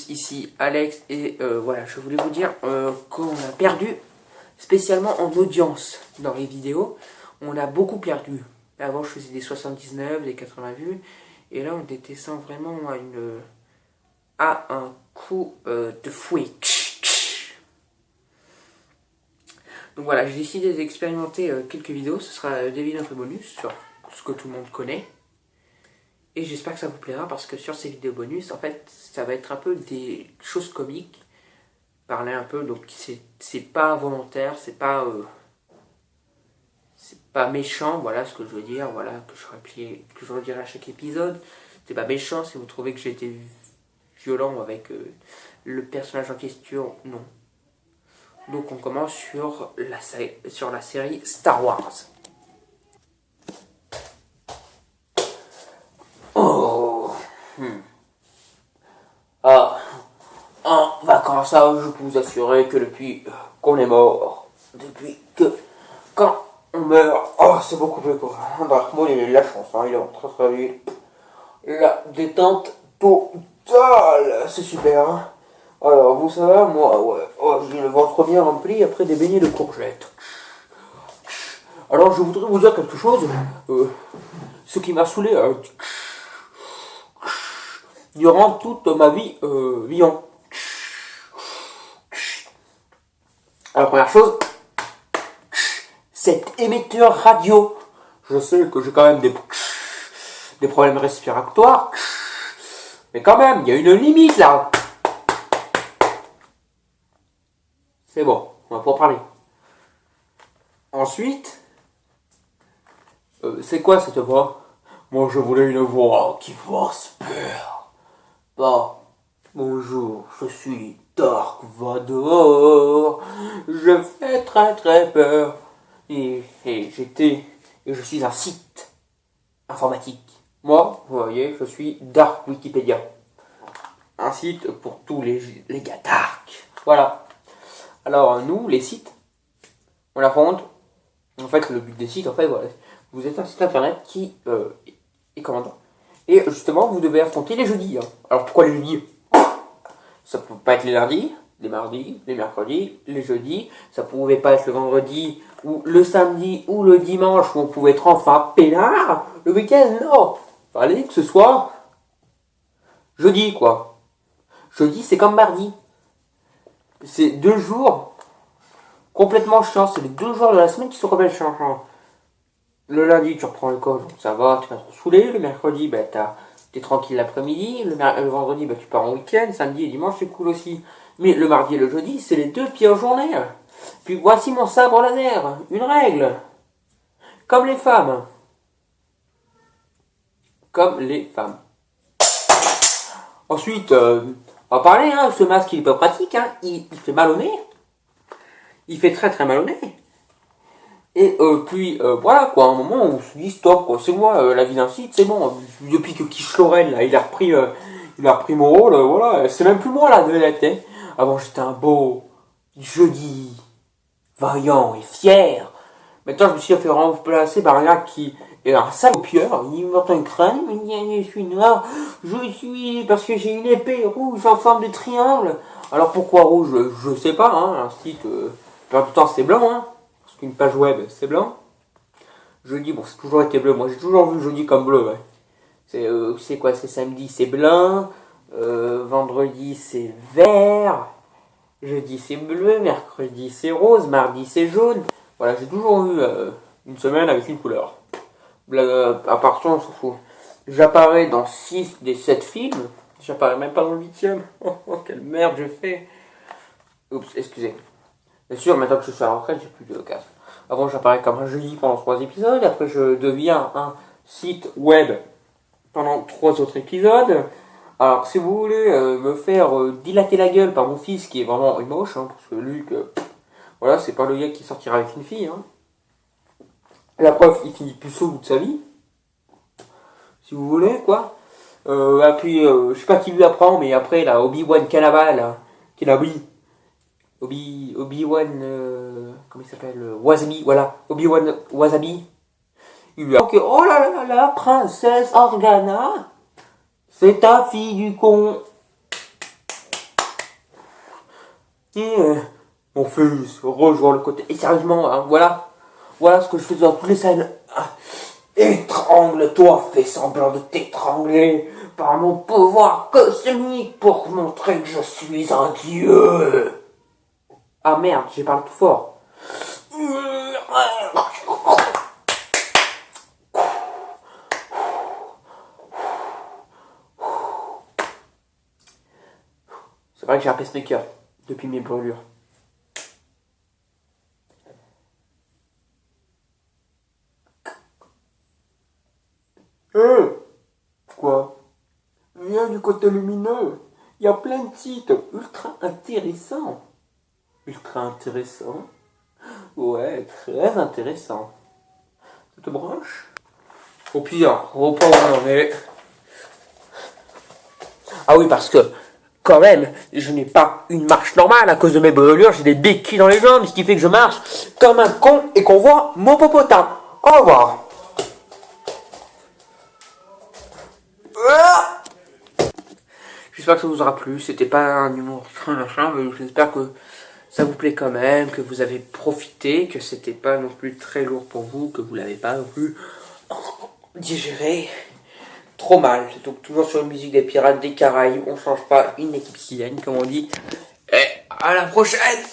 tous, ici Alex et voilà, je voulais vous dire qu'on a perdu spécialement en audience dans les vidéos. On a beaucoup perdu. Avant je faisais des 79, des 80 vues et là on descend vraiment à un coup de fouet. Donc voilà, j'ai décidé d'expérimenter quelques vidéos. Ce sera des vidéos un peu bonus sur ce que tout le monde connaît. Et j'espère que ça vous plaira parce que sur ces vidéos bonus, en fait, ça va être un peu des choses comiques. Parler un peu, donc c'est pas volontaire, c'est pas méchant, voilà ce que je veux dire, voilà, que je redirai à chaque épisode. C'est pas méchant si vous trouvez que j'ai été violent avec le personnage en question, non. Donc on commence sur la série Star Wars. En vacances, je peux vous assurer que depuis qu'on est mort, quand on meurt, c'est beaucoup plus cool. Dark Maul, il a eu de la chance, il est très très vite. La détente totale, c'est super. Alors, vous savez, moi, j'ai le ventre bien rempli après des beignets de courgettes. Alors, je voudrais vous dire quelque chose, ce qui m'a saoulé durant toute ma vie vivant. Alors, première chose, cet émetteur radio. Je sais que j'ai quand même des problèmes respiratoires, mais quand même, il y a une limite là. C'est bon, on va pouvoir parler. Ensuite, c'est quoi cette voix? Moi, je voulais une voix qui fasse peur. Bah, bonjour, je suis Dark Vador. Je fais très très peur. Et je suis un site informatique. Moi, vous voyez, je suis Dark Wikipédia. Un site pour tous les gars dark. Voilà. Alors, nous, les sites, on affronte. En fait, le but des sites, en fait, voilà. Vous êtes un site internet qui est commandant. Et justement, vous devez affronter les jeudis. Alors, pourquoi les jeudis? Ça peut pas être les lundis, les mardis, les mercredis, les jeudis. Ça pouvait pas être le vendredi, ou le samedi, ou le dimanche, où on pouvait être enfin peinard. Le week-end, non. Fallait que ce soit jeudi, quoi. Jeudi, c'est comme mardi. C'est 2 jours complètement chiants. C'est les 2 jours de la semaine qui sont complètement chiants. Le lundi, tu reprends l'école, donc ça va, t'es pas trop saoulé. Le mercredi, t'es tranquille l'après-midi. Le vendredi, tu pars en week-end. Samedi et dimanche, c'est cool aussi. Mais le mardi et le jeudi, c'est les 2 pires journées. Puis voici mon sabre laser. Une règle. Comme les femmes. Comme les femmes. Ensuite, on va parler, ce masque il est pas pratique, il fait mal au nez. Il fait très très mal au nez. Et puis voilà quoi, à un moment on se dit stop quoi, c'est moi la vie d'un site, c'est bon. Depuis que Quiche Lorraine là, il a repris mon rôle, voilà, c'est même plus moi là de la tête. Avant j'étais un beau jeudi, vaillant et fier. Maintenant je me suis fait remplacer par un gars qui est un salopieur, il m'entend une crâne, il me dit je suis noir, je suis parce que j'ai une épée rouge en forme de triangle. Alors pourquoi rouge? Je sais pas, un site, tout le temps c'est blanc, parce qu'une page web c'est blanc. Jeudi, bon c'est toujours été bleu, moi j'ai toujours vu jeudi comme bleu, ouais. C'est quoi, c'est samedi c'est blanc, vendredi c'est vert, jeudi c'est bleu, mercredi c'est rose, mardi c'est jaune. Voilà, j'ai toujours eu une semaine avec une couleur. À part ça, on s'en fout. J'apparais dans 6 des 7 films. J'apparais même pas dans le 8e. Oh, quelle merde je fais. Oups, excusez. Bien sûr, maintenant que je suis à la retraite, j'ai plus de casque. Avant, j'apparais comme un jeudi pendant 3 épisodes. Après, je deviens un site web pendant 3 autres épisodes. Alors, si vous voulez me faire dilater la gueule par mon fils, qui est vraiment moche, parce que Luc, voilà, c'est pas le gars qui sortira avec une fille. La preuve, il finit puceau au bout de sa vie. Si vous voulez, quoi. Et puis, je sais pas qui lui apprend, mais après, là, Obi-Wan Kenobi, là, qui est là, oui. Obi-Wan, comment il s'appelle? Wasabi, voilà. Obi-Wan Wasabi. Il lui a... Ok, oh là là là, princesse Organa, c'est ta fille du con. Et, mon fils, rejoins le côté. Et sérieusement, hein, voilà ce que je fais dans toutes les scènes. Ah, étrangle-toi, fais semblant de t'étrangler par mon pouvoir cosmique pour montrer que je suis un dieu. Ah merde, j'ai parlé tout fort. C'est vrai que j'ai un pacemaker depuis mes brûlures. Quoi? Viens du côté lumineux. Il y a plein de sites ultra intéressants. Ultra intéressants? Ouais, très intéressant. Ça te branche? Au pire, reprends où on en est. Ah oui, parce que, quand même, je n'ai pas une marche normale à cause de mes brûlures. J'ai des béquilles dans les jambes, ce qui fait que je marche comme un con et qu'on voit mon popotin. Au revoir. J'espère que ça vous aura plu. C'était pas un humour très machin, mais j'espère que ça vous plaît quand même, que vous avez profité, que c'était pas non plus très lourd pour vous, que vous l'avez pas non plus digéré trop mal. Donc toujours sur la musique des Pirates des Caraïbes, on change pas, une équipe sienne comme on dit. Et à la prochaine!